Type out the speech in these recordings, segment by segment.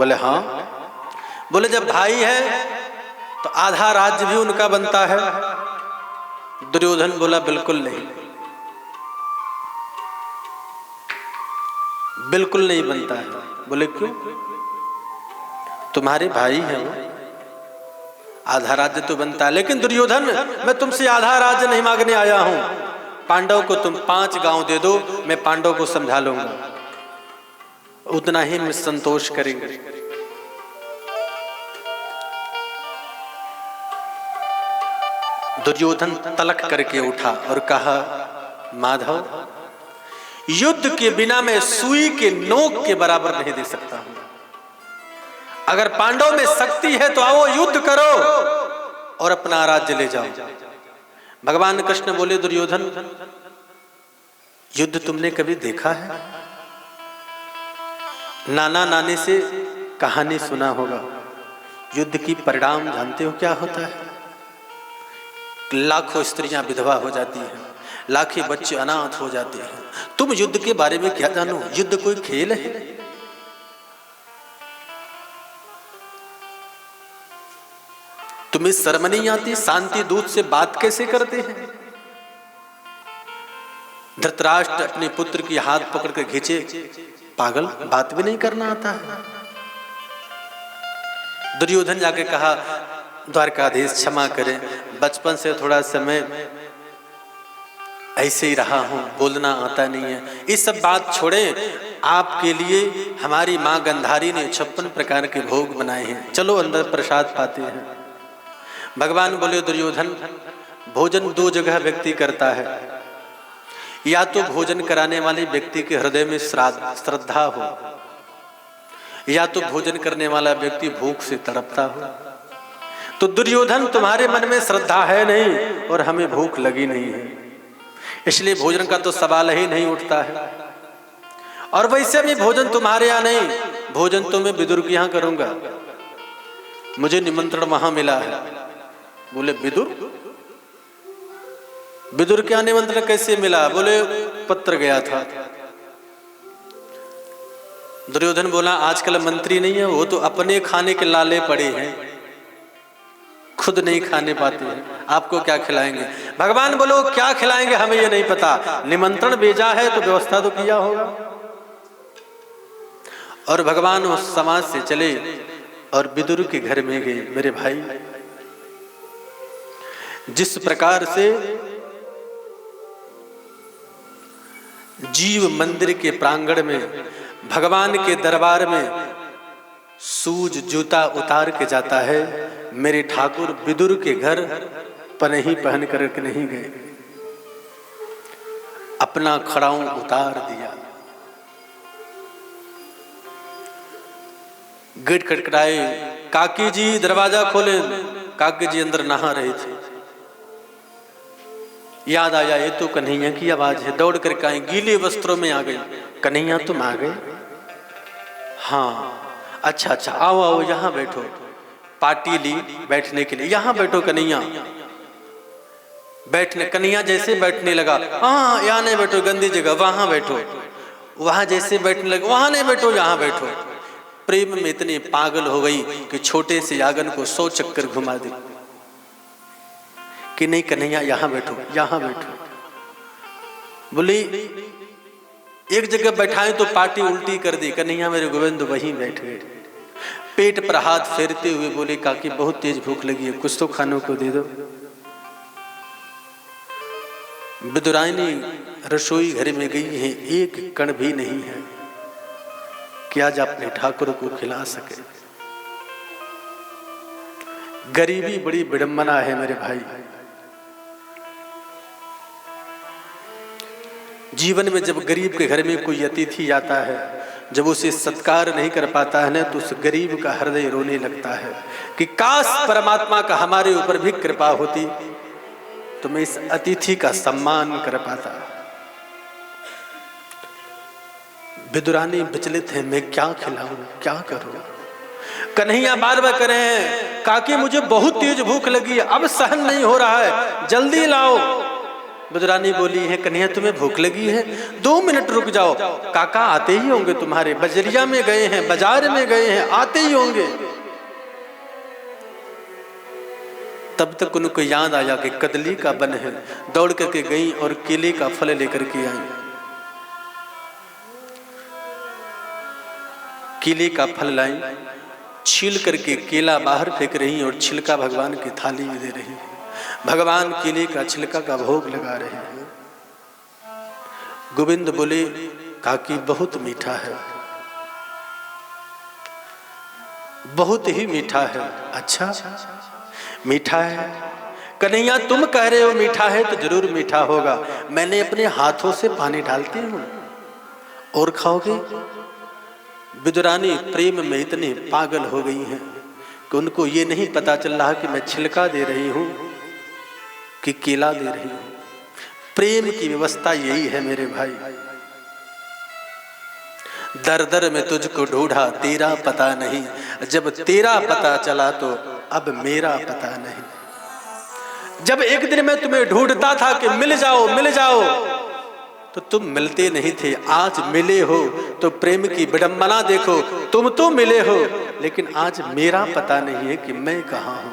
बोले हाँ। बोले जब भाई है तो आधा राज्य भी उनका बनता है। दुर्योधन बोला बिल्कुल नहीं, बिल्कुल नहीं बनता है। बोले क्यों? तुम्हारे भाई हैं वो, आधा राज्य तो बनता है। लेकिन दुर्योधन, मैं तुमसे आधा राज्य नहीं मांगने आया हूं। पांडव को तुम 5 गांव दे दो, मैं पांडव को समझा लूंगा, उतना ही में संतोष करेंगे। दुर्योधन तलक करके उठा और कहा, माधव, युद्ध के बिना मैं सुई के नोक के बराबर नहीं दे सकता हूं। अगर पांडव में शक्ति है तो आओ युद्ध करो और अपना राज्य ले जाओ। भगवान कृष्ण बोले, दुर्योधन, युद्ध तुमने कभी देखा है? नाना नानी से कहानी सुना होगा। युद्ध की परिणाम जानते हो क्या होता है? लाखों स्त्रियां विधवा हो जाती हैं, लाखों बच्चे अनाथ हो जाते हैं। तुम युद्ध के बारे में क्या जानो? युद्ध कोई खेल है? तुम्हें शर्म नहीं आती? शांति दूत से बात कैसे करते हैं? धृतराष्ट्र अपने पुत्र की हाथ पकड़ कर खींचे, पागल, बात भी नहीं करना आता है। दुर्योधन जाके कहा, द्वारकाधीश क्षमा करें, बचपन से थोड़ा समय ऐसे ही रहा हूं, बोलना आता नहीं है। ये सब बात छोड़ें, आपके लिए हमारी मां गंधारी ने 56 प्रकार के भोग बनाए हैं, चलो अंदर प्रसाद पाते हैं। भगवान बोले, दुर्योधन, भोजन 2 जगह व्यक्ति करता है। या तो भोजन कराने वाले व्यक्ति के हृदय में श्रद्धा हो, या तो भोजन करने वाला व्यक्ति भूख से तड़पता हो। तो दुर्योधन, तुम्हारे मन में श्रद्धा है नहीं और हमें भूख लगी नहीं है, इसलिए भोजन का तो सवाल ही नहीं उठता है। और वैसे भी भोजन तुम्हारे यहाँ नहीं, भोजन तो मैं विदुर के यहाँ करूंगा, मुझे निमंत्रण वहां मिला है। बोले, विदुर? विदुर क्या निमंत्रण कैसे मिला? बोले, पत्र गया था। दुर्योधन बोला, आजकल मंत्री नहीं है, वो तो अपने खाने के लाले पड़े हैं, खुद नहीं खाने पाते हैं, आपको क्या खिलाएंगे? भगवान बोलो, क्या खिलाएंगे हमें ये नहीं पता, निमंत्रण भेजा है तो व्यवस्था तो किया होगा। और भगवान उस समाज से चले और विदुर के घर में गए। मेरे भाई, जिस प्रकार से जीव मंदिर के प्रांगण में भगवान के दरबार में सूज जूता उतार के जाता है, मेरे ठाकुर विदुर के घर पनही पहन कर के नहीं गए, अपना खड़ाऊं उतार दिया। गेट खटखटाए, काकी जी दरवाजा खोले। काकी जी अंदर नहा रहे थे। याद आया, ये तो कन्हैया की आवाज है। दौड़ कर कहीं गीले वस्त्रों में आ गई। कन्हैया, तुम आ गए? हाँ, अच्छा अच्छा, आओ आओ, यहाँ बैठो। पार्टी ली बैठने के लिए, यहाँ बैठो कन्हैया। बैठने, कन्हैया जैसे बैठने लगा, हाँ यहाँ नहीं बैठो, गंदी जगह, वहां बैठो। वहां जैसे बैठने लगा, वहां नहीं बैठो, यहाँ बैठो। प्रेम में इतने पागल हो गई कि छोटे से यागन को 100 चक्कर घुमा दी कि नहीं कन्हैया, यहाँ बैठो, यहाँ बैठो। बोली, एक जगह बैठाएं तो पार्टी उल्टी कर दी। कन्हैया मेरे गोविंद वहीं बैठ गए। पेट पर हाथ फेरते हुए बोले, काकी बहुत तेज भूख लगी है, कुछ तो खाने को दे दो। विदुरानी रसोई घर में गई है, एक कण भी नहीं है कि आज अपने ठाकुर को खिला सके। गरीबी बड़ी विडंबना है मेरे भाई। जीवन में जब गरीब के घर में कोई अतिथि आता है, जब उसे सत्कार नहीं कर पाता है ना, तो उस गरीब का हृदय रोने लगता है कि काश परमात्मा का हमारे ऊपर भी कृपा होती तो मैं इस अतिथि का सम्मान कर पाता। विदुरानी विचलित है, मैं क्या खिलाऊं, क्या करूं? कन्हैया बार बार कह रहे हैं, काकी मुझे बहुत तेज भूख लगी है, अब सहन नहीं हो रहा है, जल्दी लाओ। विदुरानी बोली है, कन्हैया तुम्हें भूख लगी है? 2 मिनट रुक जाओ, काका आते ही होंगे तुम्हारे, बजरिया में गए हैं, बाजार में गए हैं, आते ही होंगे। तब तक उनको याद आया कि कदली का बन है, दौड़ करके गई और केले का फल लेकर के आई। केले का फल लाई, छील करके केला बाहर फेंक रही और छिलका भगवान की थाली में दे रही है। भगवान केले का छिलका का भोग लगा रहे हैं। गोविंद बोले, काकी बहुत मीठा है, बहुत ही मीठा है। अच्छा मीठा है? कन्हैया तुम कह रहे हो मीठा है तो जरूर मीठा होगा, मैंने अपने हाथों से पानी डालती हूं, और खाओगे? विदुरानी प्रेम में इतनी पागल हो गई हैं कि उनको ये नहीं पता चल रहा कि मैं छिलका दे रही हूं कि केला दे रही हूं। प्रेम की व्यवस्था यही है मेरे भाई। दर दर में तुझको ढूंढा तेरा पता नहीं, जब तेरा पता चला तो अब मेरा पता नहीं। जब एक दिन मैं तुम्हें ढूंढता था कि मिल जाओ मिल जाओ, तो तुम मिलते नहीं थे। आज मिले हो तो प्रेम की विडंबना देखो, तुम तो मिले हो लेकिन आज मेरा पता नहीं है कि मैं कहां हूं।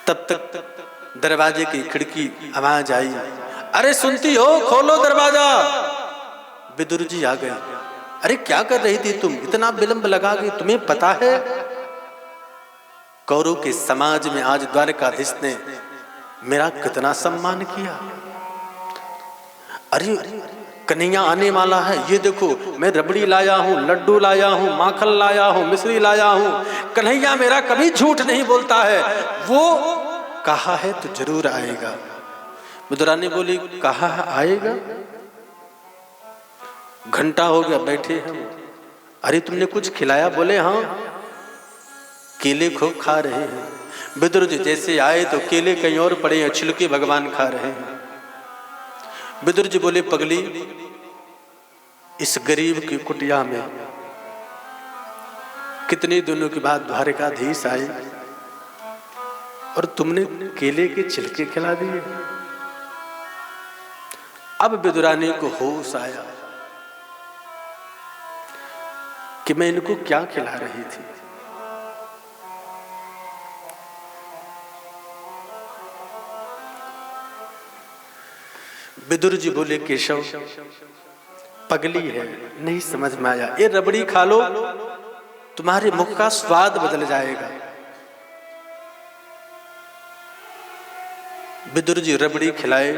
तब तक दरवाजे की खिड़की आवाज आई, अरे सुनती हो, खोलो दरवाजा। विदुर जी आ गए। अरे क्या कर रही थी तुम, इतना विलंब लगा गई, तुम्हें पता है कौरव के समाज में आज द्वारकाधीश ने मेरा कितना सम्मान किया। अरे कन्हैया आने वाला है, ये देखो मैं रबड़ी लाया हूँ, लड्डू लाया हूँ, माखन लाया हूँ, मिश्री लाया हूँ। कन्हैया मेरा कभी झूठ नहीं बोलता है, वो कहा है तो जरूर आएगा। विदुरानी बोली, कहा आएगा? घंटा हो गया बैठे हैं। अरे तुमने कुछ खिलाया? बोले हाँ, केले खूब खा रहे हैं। विदुर जी जैसे आए तो केले कहीं और पड़े हैं, छिलके भगवान खा रहे हैं। विदुर जी बोले, पगली इस गरीब की कुटिया में कितने दिनों के बाद द्वारकाधीश आए और तुमने केले के छिलके खिला दिए। अब विदुरानी को होश आया कि मैं इनको क्या खिला रही थी। विदुर जी बोले, केशव पगली है, नहीं समझ में आया, ये रबड़ी खा लो, तुम्हारे मुख का स्वाद बदल जाएगा। विदुर जी रबड़ी खिलाए,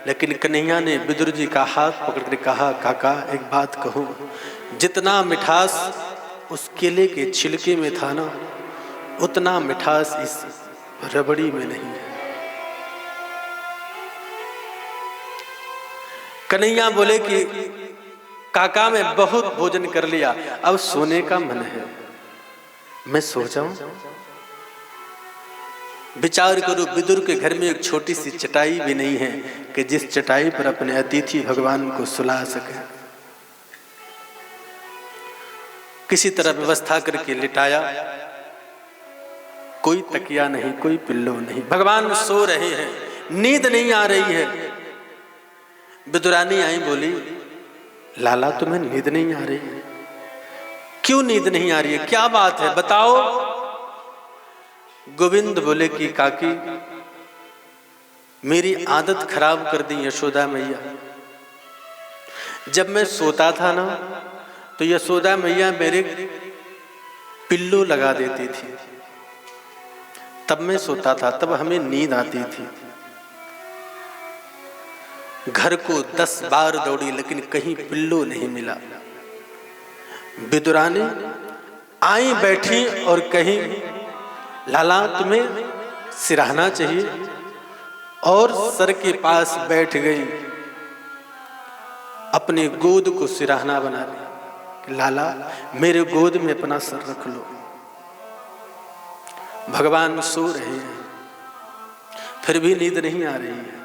लेकिन कन्हैया ने विदुर जी का हाथ पकड़ कर कहा, काका एक बात कहूं, जितना मिठास उस केले के छिलके में था ना, उतना मिठास इस रबड़ी में नहीं है। कन्हैया बोले कि काका मैं बहुत भोजन कर लिया, अब सोने का मन है, मैं सो जाऊं। विचार करो, विदुर के घर में एक छोटी सी चटाई भी नहीं है कि जिस चटाई पर अपने अतिथि भगवान को सुला सके। किसी तरह व्यवस्था करके लिटाया, कोई तकिया नहीं, कोई पिल्लो नहीं, भगवान सो रहे हैं, नींद नहीं आ रही है। विदुरानी आई, बोली, लाला तुम्हें नींद नहीं आ रही है? क्यों नींद नहीं आ रही है, क्या बात है, बताओ। गोविंद बोले कि काकी मेरी आदत खराब कर दी यशोदा मैया। जब मैं सोता था ना तो यशोदा मैया मेरे पिल्लो लगा देती थी, तब मैं सोता था, तब हमें नींद आती थी। घर को 10 बार दौड़ी लेकिन कहीं पिल्लो नहीं मिला। विदुरानी आई बैठी और कहीं, लाला तुम्हें सिराहना चाहिए, और सर के पास बैठ गई, अपने गोद को सिराहना बना ली। लाला मेरे गोद में अपना सर रख लो। भगवान सो रहे हैं, फिर भी नींद नहीं आ रही है।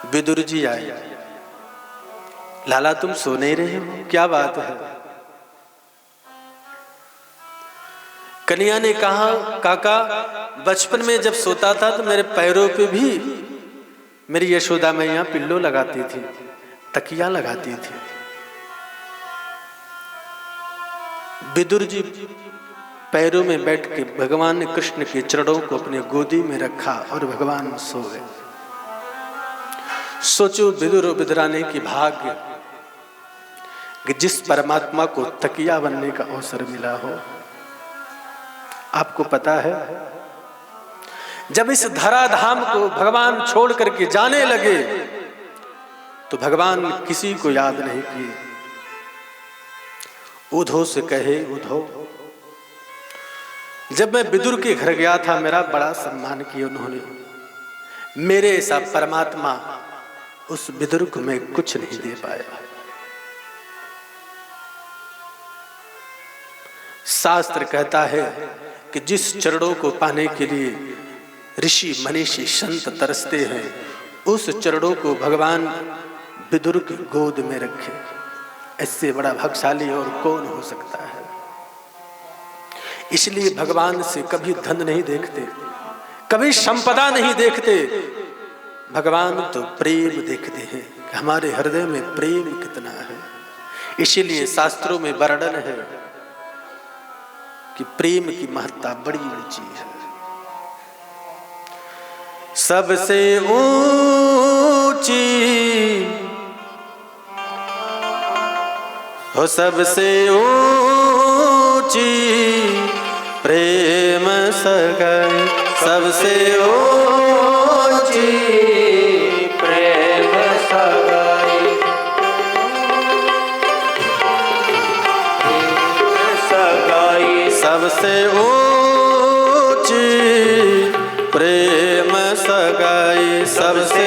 विदुर जी आए, लाला तुम सो नहीं रहे हो, क्या बात है? कन्या ने कहा, काका बचपन में जब सोता था तो मेरे पैरों पे भी मेरी यशोदा मैया पिल्लो लगाती थी, तकिया लगाती थी। विदुर जी पैरों में बैठ के भगवान कृष्ण के चरणों को अपने गोदी में रखा और भगवान सो गए। सोचो विदुर और विदुरानी की भाग्य कि जिस परमात्मा को तकिया बनने का अवसर मिला हो। आपको पता है जब इस धराधाम को भगवान छोड़ करके जाने लगे तो भगवान किसी को याद नहीं किए। उद्धव से कहे, उद्धव जब मैं विदुर के घर गया था मेरा बड़ा सम्मान किया उन्होंने, मेरे ऐसा परमात्मा उस विदुर को मैं कुछ नहीं दे पाया। शास्त्र कहता है कि जिस चरणों को पाने के लिए ऋषि मनीषी संत तरसते हैं, उस चरणों को भगवान विदुर की गोद में रखे। इससे बड़ा भाग्यशाली और कौन हो सकता है। इसलिए भगवान से कभी धन नहीं देखते, कभी संपदा नहीं देखते, भगवान तो प्रेम देखते हैं कि हमारे हृदय में प्रेम कितना है। इसीलिए शास्त्रों में वर्णन है कि प्रेम की महत्ता बड़ी ऊंची है। सबसे ऊंची हो, सबसे ऊंची प्रेम सगाई, सबसे ऊंची प्रेम सगाई, सगाई सबसे ऊंची प्रेम सगाई, सबसे